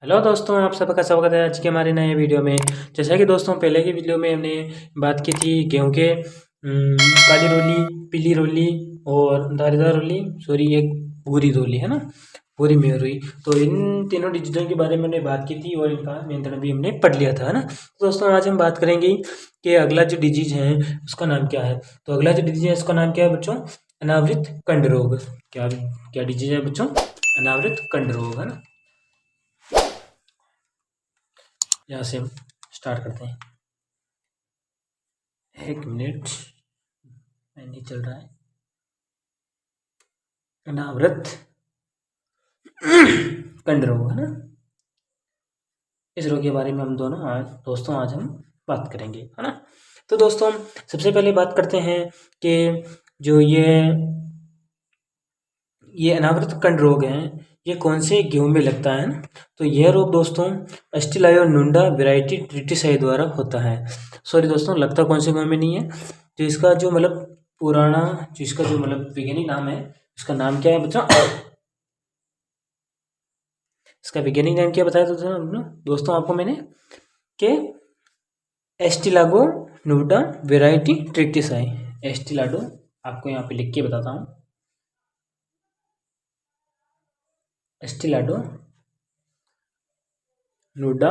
Hello दोस्तों, आप सबका स्वागत है आज के हमारे नए वीडियो में। जैसा कि दोस्तों पहले की वीडियो में हमने बात की थी गेहूं के काली रोली, पीली रोली और धारीदार रोली, सॉरी एक भूरी रोली है ना, भूरी मेरुई। तो इन तीनों डिजीजों के बारे में हमने बात की थी और इनका नियंत्रण भी हमने पढ़ लिया था, है ना। तो दोस्तों आज हम बात करेंगे कि अगला जो डिजीज है उसका नाम क्या है। तो अगला जो डिजीज है उसका नाम क्या है बच्चों? अनावृत कंड रोग। क्या क्या डिजीज है बच्चों? अनावृत कंड रोग, है ना। यहाँ से हम स्टार्ट करते हैं। एक मिनट, नहीं चल रहा है। अनावृत कंड रोग, है ना। इस रोग के बारे में हम दोनों आज हम बात करेंगे, है ना। तो दोस्तों सबसे पहले बात करते हैं कि जो ये अनावृत कंड रोग है ये कौन से गेहूं में लगता है ना। तो यह रोग दोस्तों एस्टिलायोनुंडा वेराइटी ट्रिटिसाई द्वारा होता है। सॉरी दोस्तों, लगता कौन से गेहूं में नहीं है। तो इसका जो मतलब पुराना जो इसका जो मतलब वैज्ञानिक नाम है उसका नाम क्या है बच्चों? इसका वैज्ञानिक नाम क्या बताया दोस्तों आपको मैंने कि एस्टिलागो नूडा वेराइटी ट्रिटिसाई। एस्टिलाडो आपको यहाँ पे लिख के बताता हूँ। एस्टिलाडो नूडा,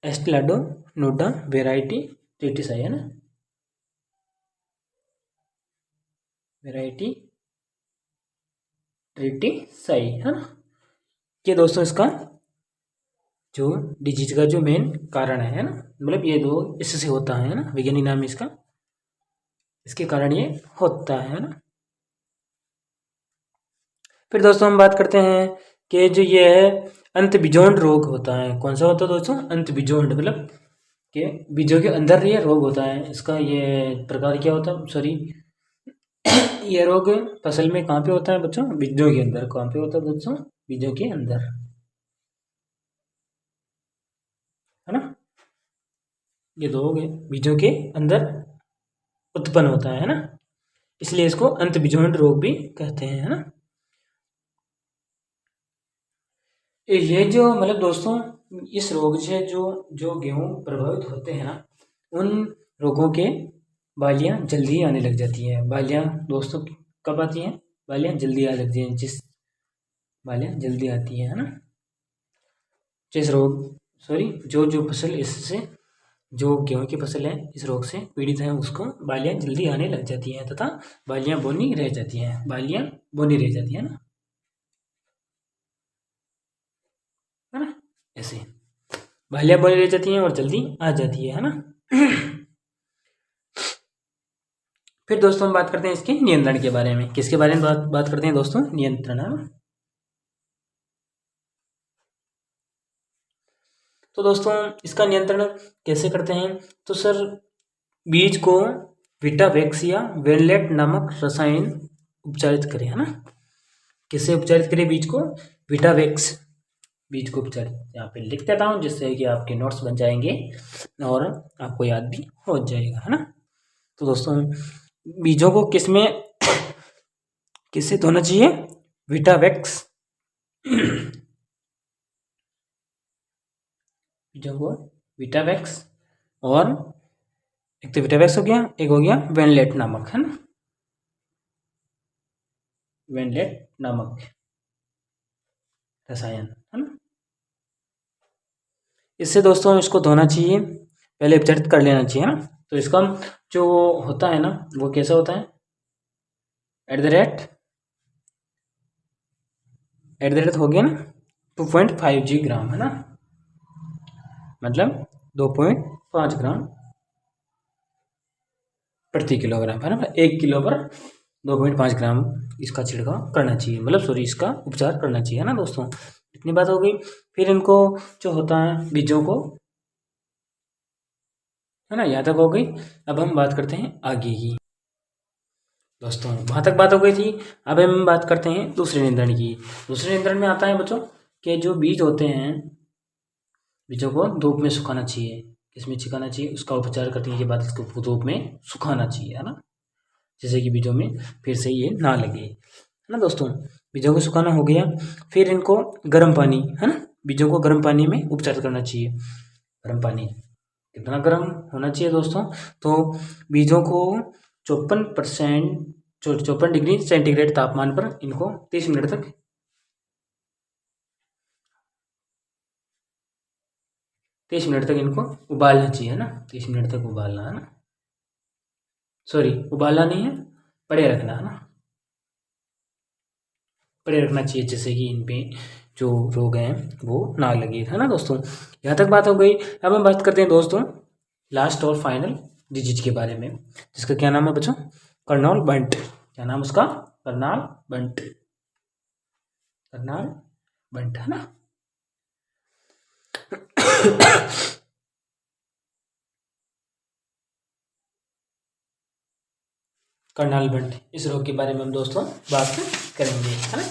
एस्टिलाडो नूडा वेराइटी ट्रिटिसाई, है ना। वेराइटी ट्रिटिसाई, है ना। ये दोस्तों इसका जो डिजीज का जो मेन कारण है ना, मतलब ये दो इससे होता है ना, वैज्ञानिक नाम इसका, इसके कारण ये होता है ना। फिर दोस्तों हम बात करते हैं कि जो ये है अंतबीजोंड रोग होता है। कौन सा होता है दोस्तों? अंतबीजोंड, मतलब कि बीजों के अंदर ये रोग होता है। इसका ये प्रकार क्या होता है? सॉरी, ये रोग फसल में कहाँ पे होता है बच्चों? बीजों के अंदर। कहाँ पे होता है दोस्तों? बीजों के अंदर, है ना। ये रोग बीजों के अंदर उत्पन्न होता है ना, इसलिए इसको अंतबीजोंड रोग भी कहते हैं, है ना। ये जो मतलब दोस्तों इस रोग से जो जो गेहूं प्रभावित होते हैं ना, उन रोगों के बालियां जल्दी आने लग जाती हैं। बालियां दोस्तों कब आती हैं? बालियां जल्दी आ लगती हैं, जिस बालियां जल्दी आती हैं, है ना। जिस रोग सॉरी जो जो फसल इससे जो गेहूं की फसल है इस रोग से पीड़ित है उसको बालियां जल्दी आने लग जाती हैं तथा बालियां बोनी रह जाती हैं। बालियां बोनी रह जाती है ना, है ना। ऐसे बालियां बोनी रह जाती हैं और जल्दी आ जाती है ना। फिर दोस्तों हम बात करते हैं इसके नियंत्रण के बारे में। किसके बारे में बात करते हैं दोस्तों? नियंत्रण, है ना। तो दोस्तों इसका नियंत्रण कैसे करते हैं? तो सर बीज को विटावेक्स या वेनलेट नामक रसायन उपचारित करें, है ना। किससे उपचारित करें बीज को? विटावेक्स बीज को उपचारित, यहाँ पे लिख देता हूँ जिससे कि आपके नोट्स बन जाएंगे और आपको याद भी हो जाएगा, है ना। तो दोस्तों बीजों को किससे धोना चाहिए? विटावेक्स। बीजों को विटावेक्स, और एक तो विटावेक्स हो गया, एक हो गया वेनलेट नामक, है ना। वेनलेट नामक रसायन, है ना। इससे दोस्तों इसको धोना चाहिए, पहले उपचारित कर लेना चाहिए ना। तो इसका जो होता है ना वो कैसा होता है? एट द रेट हो गया ना 2.5 ग्राम, है ना, मतलब 2.5 ग्राम प्रति किलोग्राम, है ना। 1 किलो पर 2.5 ग्राम इसका छिड़काव करना चाहिए, मतलब सॉरी इसका उपचार करना चाहिए, है ना दोस्तों। इतनी बात हो गई। फिर इनको जो होता है बीजों को, है ना, यहाँ तक हो गई। अब हम बात करते हैं आगे की। दोस्तों वहाँ तक बात हो गई थी, अब हम बात करते हैं दूसरे नियंत्रण की। दूसरे नियंत्रण में आता है बच्चों कि जो बीज होते हैं बीजों को धूप में सुखाना चाहिए। किसमें सुखाना चाहिए? उसका उपचार करने के बाद इसको धूप में सुखाना चाहिए, है ना, जैसे कि बीजों में फिर से ये ना लगे, है ना दोस्तों। बीजों को सुखाना हो गया। फिर इनको गर्म पानी, है ना, बीजों को गर्म पानी में उपचारित करना चाहिए। गर्म पानी कितना गर्म होना चाहिए दोस्तों? तो बीजों को 54 डिग्री सेंटीग्रेड तापमान पर इनको 30 मिनट तक इनको उबालना चाहिए, है ना। 30 मिनट तक उबालना, है ना, सॉरी उबालना नहीं है, पड़े रखना, है ना, पड़े रखना चाहिए, जिससे कि इन पे जो रोग हैं वो ना लगे, है ना दोस्तों। यहाँ तक बात हो गई। अब हम बात करते हैं दोस्तों लास्ट और फाइनल डिजीज के बारे में, जिसका क्या नाम है बच्चों? कर्नाल बंट। क्या नाम उसका? कर्नाल बंट। कर्नाल बंट, है ना। कर्नाल बंट, इस रोग के बारे में हम दोस्तों बात करेंगे, है ना।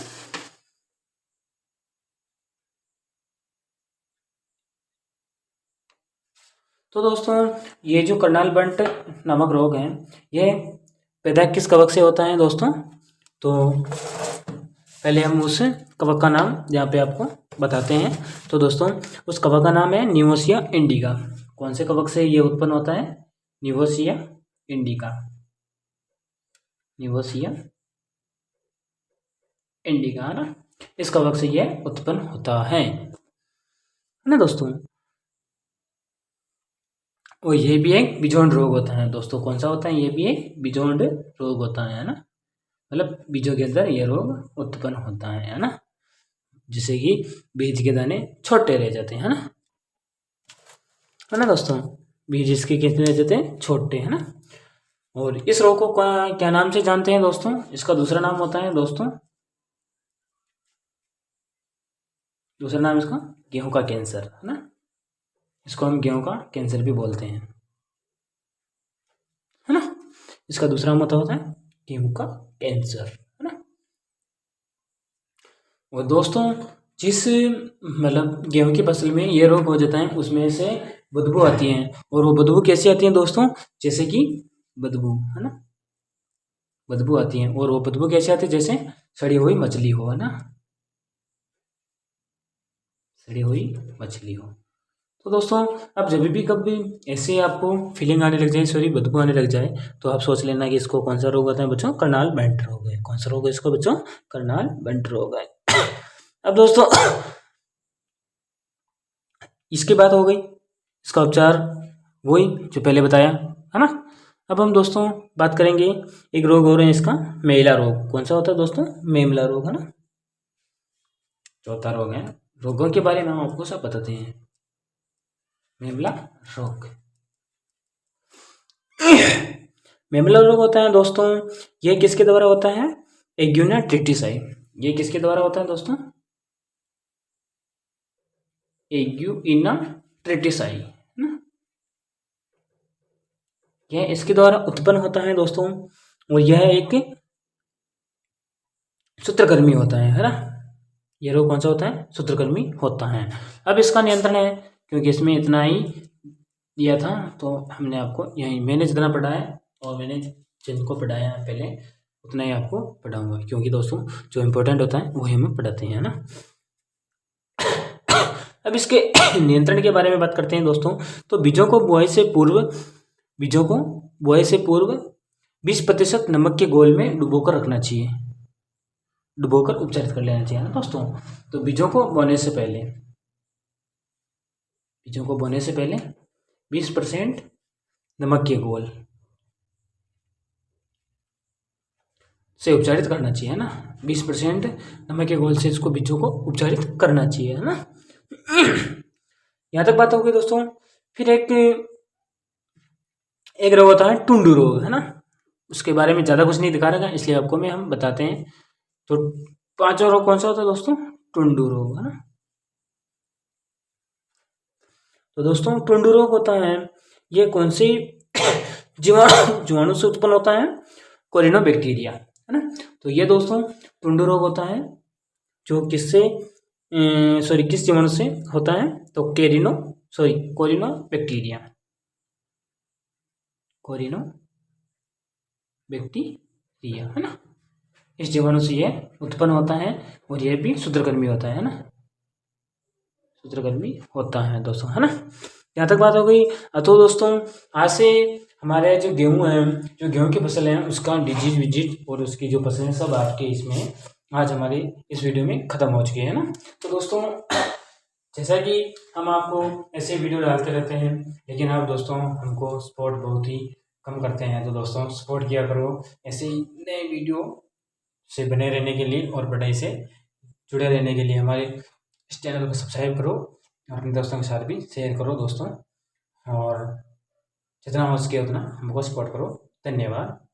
तो दोस्तों ये जो कर्नाल बंट नामक रोग है, ये पैदा किस कवक से होता है दोस्तों? तो पहले हम उस कवक का नाम यहाँ पे आपको बताते हैं। तो दोस्तों उस कवक का नाम है निवोसिया इंडिका। कौन से कवक से ये उत्पन्न होता है? निवोसिया इंडिका। निवोसिया इंडिका, है ना, इस कवक से ये उत्पन्न होता है ना दोस्तों। और ये भी एक बीजोंड रोग होता है दोस्तों। कौन सा होता है? ये भी एक बीजोंड रोग होता है ना, मतलब बीजों के अंदर ये रोग उत्पन्न होता है ना, जिससे कि बीज के दाने छोटे रह जाते हैं, है ना दोस्तों। बीज इसके कितने रह जाते हैं? छोटे, है ना। और इस रोग को क्या नाम से जानते हैं दोस्तों? इसका दूसरा नाम होता है दोस्तों, दूसरा नाम इसका गेहूं का कैंसर, है ना। इसको हम गेहूं का कैंसर भी बोलते हैं, है ना। इसका दूसरा नाम होता है गेहूं का कैंसर, है ना। और दोस्तों जिस मतलब गेहूं की फसल में ये रोग हो जाता है, उसमें से बदबू आती है। और वो बदबू कैसी आती है दोस्तों? जैसे कि बदबू, है ना, बदबू आती है। और वो बदबू कैसे आती है? जैसे सड़ी हुई मछली हो, है ना, सड़ी हुई मछली हो। तो दोस्तों अब जब भी कभी ऐसे आपको फीलिंग आने लग जाए, सॉरी बदबू आने लग जाए, तो आप सोच लेना कि इसको कौन सा रोग होता है बच्चों? कर्नाल बंट रोग है। कौन सा रोग है इसको बच्चों? कर्नाल बंट रोग है। अब दोस्तों इसकी बात हो गई, इसका उपचार वही जो पहले बताया, है ना। अब हम दोस्तों बात करेंगे एक रोग और है इसका, मेला रोग। कौन सा होता है दोस्तों? मेमला रोग, है ना, चौथा रोग है। रोगों के बारे में हम आपको सब बताते हैं। मेमला रोग, मेमला रोग होता है दोस्तों, ये किसके द्वारा होता है? एग्यूना ट्रिटिसाई। ये किसके द्वारा होता है दोस्तों? एग्यूइना ट्रिटिसाई, यह इसके द्वारा उत्पन्न होता है दोस्तों। और यह एक सूत्रकृमि होता है ना। यह रोग कौन सा होता है? सूत्रकृमि होता है। अब इसका नियंत्रण है, क्योंकि इसमें इतना ही दिया था, तो हमने आपको यही, मैंने जितना पढ़ा है और मैंने जिनको पढ़ाया है पहले, उतना ही आपको पढ़ाऊंगा, क्योंकि दोस्तों जो इम्पोर्टेंट होता है वही हमें पढ़ाते हैं ना। अब इसके नियंत्रण के बारे में बात करते हैं दोस्तों। तो बीजों को बुआई से पूर्व 20% नमक के घोल में डुबोकर रखना चाहिए, डुबोकर उपचारित कर लेना चाहिए ना दोस्तों। तो बीजों को बोने से पहले 20% नमक के घोल से उपचारित करना चाहिए, है ना। 20% नमक के घोल से इसको बीजों को उपचारित करना चाहिए, है ना। यहाँ तक बात हो गई दोस्तों। फिर एक रोग होता है टुंडू रोग, है ना। उसके बारे में ज़्यादा कुछ नहीं दिखा रखा, इसलिए आपको हम बताते हैं। तो पांचवा रोग कौन सा होता है दोस्तों? टुंडू रोग, है ना। तो दोस्तों टुंडू रोग होता है, ये कौन सी जीवाणु से उत्पन्न होता है? कोरिनोबैक्टीरिया, है ना। तो ये दोस्तों टुंडू रोग होता है जो किस जीवाणु से होता है? तो कोरिनोबैक्टीरिया, है ना। इस जीवाणु से ये उत्पन्न होता है और ये भी सूत्रकृमि होता है ना, सूत्रकृमि होता है दोस्तों, है ना। यहाँ तक बात हो गई। तो दोस्तों आज से हमारे जो गेहूँ है, जो गेहूँ की फसल है, उसका डिजीज विजिट और उसकी जो फसलें सब आपके इसमें आज हमारी इस वीडियो में ख़त्म हो चुकी है ना। तो दोस्तों जैसा कि हम आपको ऐसे वीडियो डालते रहते हैं, लेकिन आप दोस्तों हमको सपोर्ट बहुत ही कम करते हैं। तो दोस्तों सपोर्ट किया करो ऐसे ही नए वीडियो से बने रहने के लिए और पढ़ाई से जुड़े रहने के लिए। हमारे इस चैनल को सब्सक्राइब करो और अपने दोस्तों के साथ भी शेयर करो दोस्तों, और जितना हो सके उतना हमको सपोर्ट करो। धन्यवाद।